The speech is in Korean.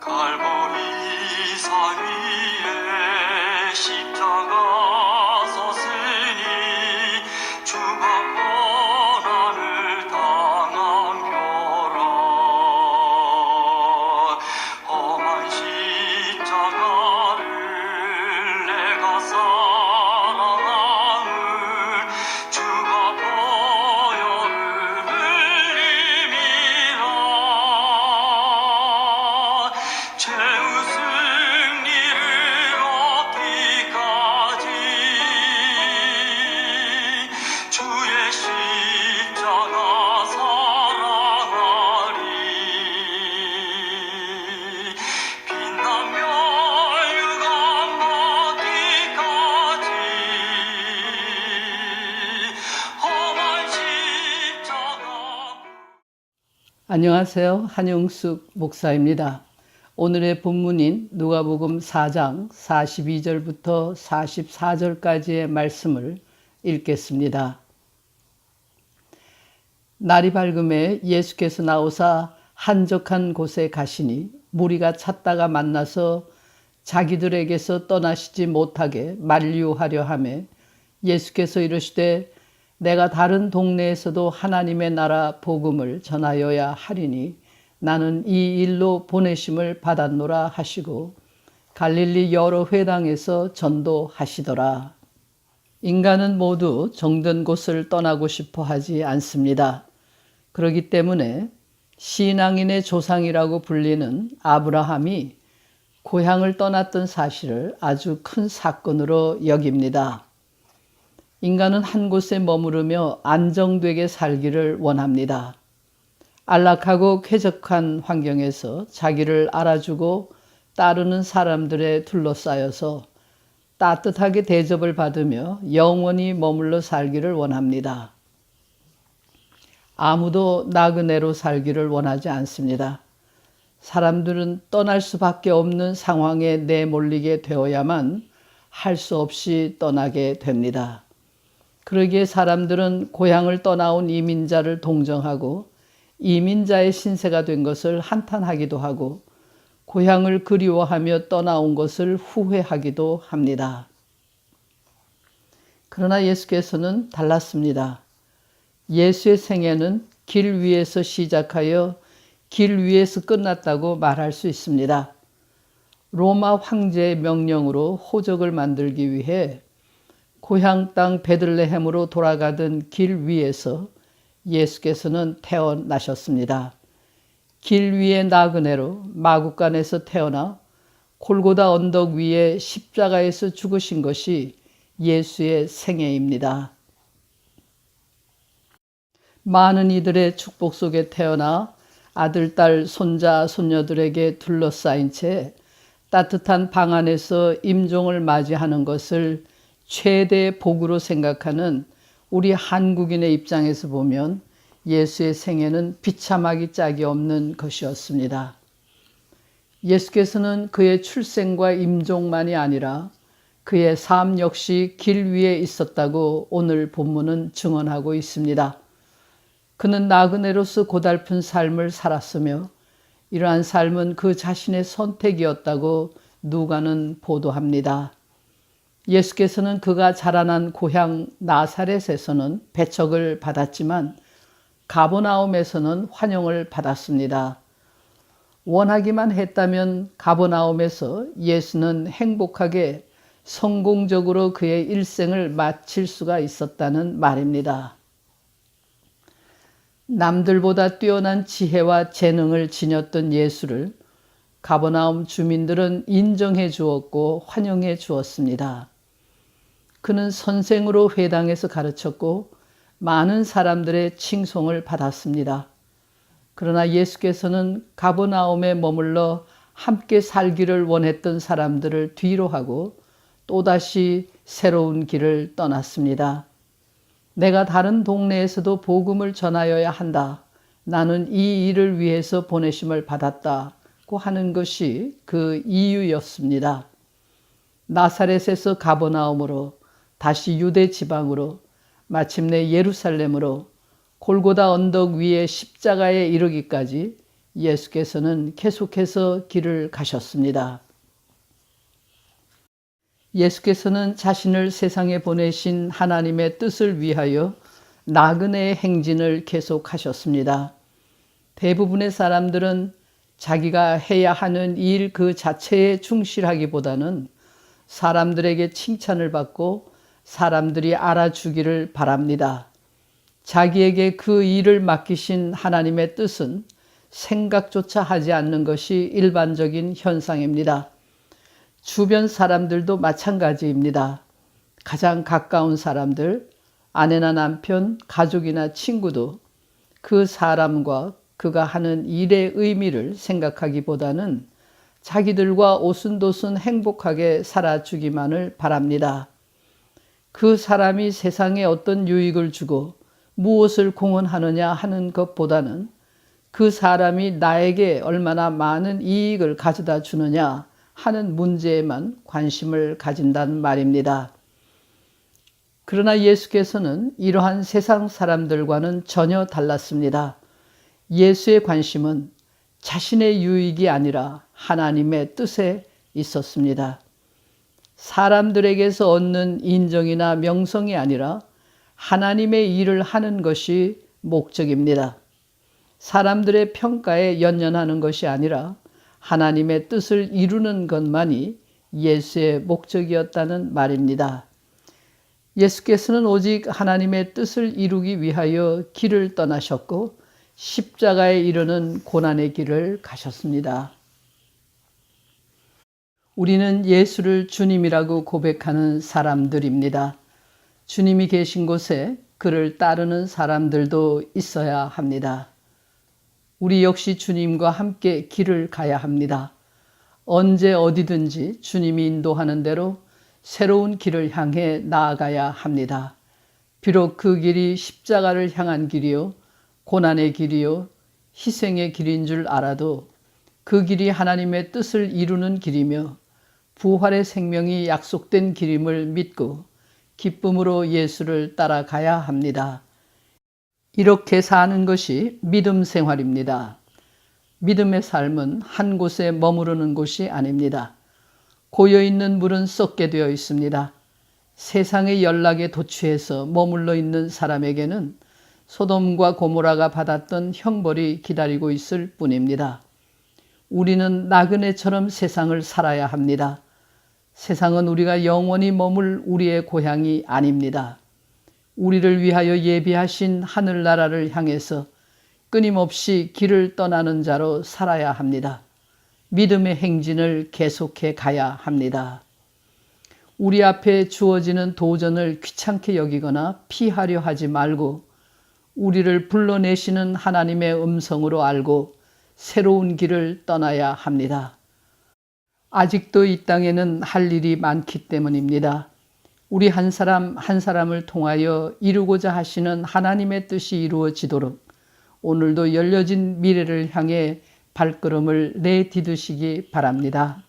갈보리 산 위에 십자가 섰으니 주가 고난을 당한 표라. 험한 십자가를 내가 사랑함을 주가 보혈을 흘림이라. 죄의 승리를 얻기까지 주의 십자가 사랑하리. 빛나며 유감 받기까지 험한 십자가. 안녕하세요. 한용숙 목사입니다. 오늘의 본문인 누가복음 4장 42절부터 44절까지의 말씀을 읽겠습니다. 날이 밝음에 예수께서 나오사 한적한 곳에 가시니 무리가 찾다가 만나서 자기들에게서 떠나시지 못하게 만류하려 하매 예수께서 이르시되 내가 다른 동네에서도 하나님의 나라 복음을 전하여야 하리니 나는 이 일로 보내심을 받았노라 하시고 갈릴리 여러 회당에서 전도하시더라. 인간은 모두 정든 곳을 떠나고 싶어 하지 않습니다. 그렇기 때문에 신앙인의 조상이라고 불리는 아브라함이 고향을 떠났던 사실을 아주 큰 사건으로 여깁니다. 인간은 한 곳에 머무르며 안정되게 살기를 원합니다. 안락하고 쾌적한 환경에서 자기를 알아주고 따르는 사람들에 둘러싸여서 따뜻하게 대접을 받으며 영원히 머물러 살기를 원합니다. 아무도 나그네로 살기를 원하지 않습니다. 사람들은 떠날 수밖에 없는 상황에 내몰리게 되어야만 할 수 없이 떠나게 됩니다. 그러기에 사람들은 고향을 떠나온 이민자를 동정하고 이민자의 신세가 된 것을 한탄하기도 하고 고향을 그리워하며 떠나온 것을 후회하기도 합니다. 그러나 예수께서는 달랐습니다. 예수의 생애는 길 위에서 시작하여 길 위에서 끝났다고 말할 수 있습니다. 로마 황제의 명령으로 호적을 만들기 위해 고향 땅 베들레헴으로 돌아가던 길 위에서 예수께서는 태어나셨습니다. 길 위의 나그네로 마구간에서 태어나 골고다 언덕 위에 십자가에서 죽으신 것이 예수의 생애입니다. 많은 이들의 축복 속에 태어나 아들, 딸, 손자, 손녀들에게 둘러싸인 채 따뜻한 방 안에서 임종을 맞이하는 것을 최대의 복으로 생각하는 우리 한국인의 입장에서 보면 예수의 생애는 비참하기 짝이 없는 것이었습니다. 예수께서는 그의 출생과 임종만이 아니라 그의 삶 역시 길 위에 있었다고 오늘 본문은 증언하고 있습니다. 그는 나그네로서 고달픈 삶을 살았으며 이러한 삶은 그 자신의 선택이었다고 누가는 보도합니다. 예수께서는 그가 자라난 고향 나사렛에서는 배척을 받았지만 가버나움에서는 환영을 받았습니다. 원하기만 했다면 가버나움에서 예수는 행복하게 성공적으로 그의 일생을 마칠 수가 있었다는 말입니다. 남들보다 뛰어난 지혜와 재능을 지녔던 예수를 가버나움 주민들은 인정해 주었고 환영해 주었습니다. 그는 선생으로 회당에서 가르쳤고 많은 사람들의 칭송을 받았습니다. 그러나 예수께서는 가버나움에 머물러 함께 살기를 원했던 사람들을 뒤로 하고 또다시 새로운 길을 떠났습니다. 내가 다른 동네에서도 복음을 전하여야 한다. 나는 이 일을 위해서 보내심을 받았다고 하는 것이 그 이유였습니다. 나사렛에서 가버나움으로 다시 유대 지방으로 마침내 예루살렘으로 골고다 언덕 위에 십자가에 이르기까지 예수께서는 계속해서 길을 가셨습니다. 예수께서는 자신을 세상에 보내신 하나님의 뜻을 위하여 나그네의 행진을 계속하셨습니다. 대부분의 사람들은 자기가 해야 하는 일 그 자체에 충실하기보다는 사람들에게 칭찬을 받고 사람들이 알아주기를 바랍니다. 자기에게 그 일을 맡기신 하나님의 뜻은 생각조차 하지 않는 것이 일반적인 현상입니다. 주변 사람들도 마찬가지입니다. 가장 가까운 사람들, 아내나 남편, 가족이나 친구도 그 사람과 그가 하는 일의 의미를 생각하기보다는 자기들과 오순도순 행복하게 살아주기만을 바랍니다. 그 사람이 세상에 어떤 유익을 주고 무엇을 공헌하느냐 하는 것보다는 그 사람이 나에게 얼마나 많은 이익을 가져다 주느냐 하는 문제에만 관심을 가진다는 말입니다. 그러나 예수께서는 이러한 세상 사람들과는 전혀 달랐습니다. 예수의 관심은 자신의 유익이 아니라 하나님의 뜻에 있었습니다. 사람들에게서 얻는 인정이나 명성이 아니라 하나님의 일을 하는 것이 목적입니다. 사람들의 평가에 연연하는 것이 아니라 하나님의 뜻을 이루는 것만이 예수의 목적이었다는 말입니다. 예수께서는 오직 하나님의 뜻을 이루기 위하여 길을 떠나셨고 십자가에 이르는 고난의 길을 가셨습니다. 우리는 예수를 주님이라고 고백하는 사람들입니다. 주님이 계신 곳에 그를 따르는 사람들도 있어야 합니다. 우리 역시 주님과 함께 길을 가야 합니다. 언제 어디든지 주님이 인도하는 대로 새로운 길을 향해 나아가야 합니다. 비록 그 길이 십자가를 향한 길이요, 고난의 길이요, 희생의 길인 줄 알아도 그 길이 하나님의 뜻을 이루는 길이며 부활의 생명이 약속된 길임을 믿고 기쁨으로 예수를 따라가야 합니다. 이렇게 사는 것이 믿음 생활입니다. 믿음의 삶은 한 곳에 머무르는 곳이 아닙니다. 고여있는 물은 썩게 되어 있습니다. 세상의 연락에 도취해서 머물러 있는 사람에게는 소돔과 고모라가 받았던 형벌이 기다리고 있을 뿐입니다. 우리는 나그네처럼 세상을 살아야 합니다. 세상은 우리가 영원히 머물 우리의 고향이 아닙니다. 우리를 위하여 예비하신 하늘나라를 향해서 끊임없이 길을 떠나는 자로 살아야 합니다. 믿음의 행진을 계속해 가야 합니다. 우리 앞에 주어지는 도전을 귀찮게 여기거나 피하려 하지 말고 우리를 불러내시는 하나님의 음성으로 알고 새로운 길을 떠나야 합니다. 아직도 이 땅에는 할 일이 많기 때문입니다. 우리 한 사람 한 사람을 통하여 이루고자 하시는 하나님의 뜻이 이루어지도록 오늘도 열려진 미래를 향해 발걸음을 내디디시기 바랍니다.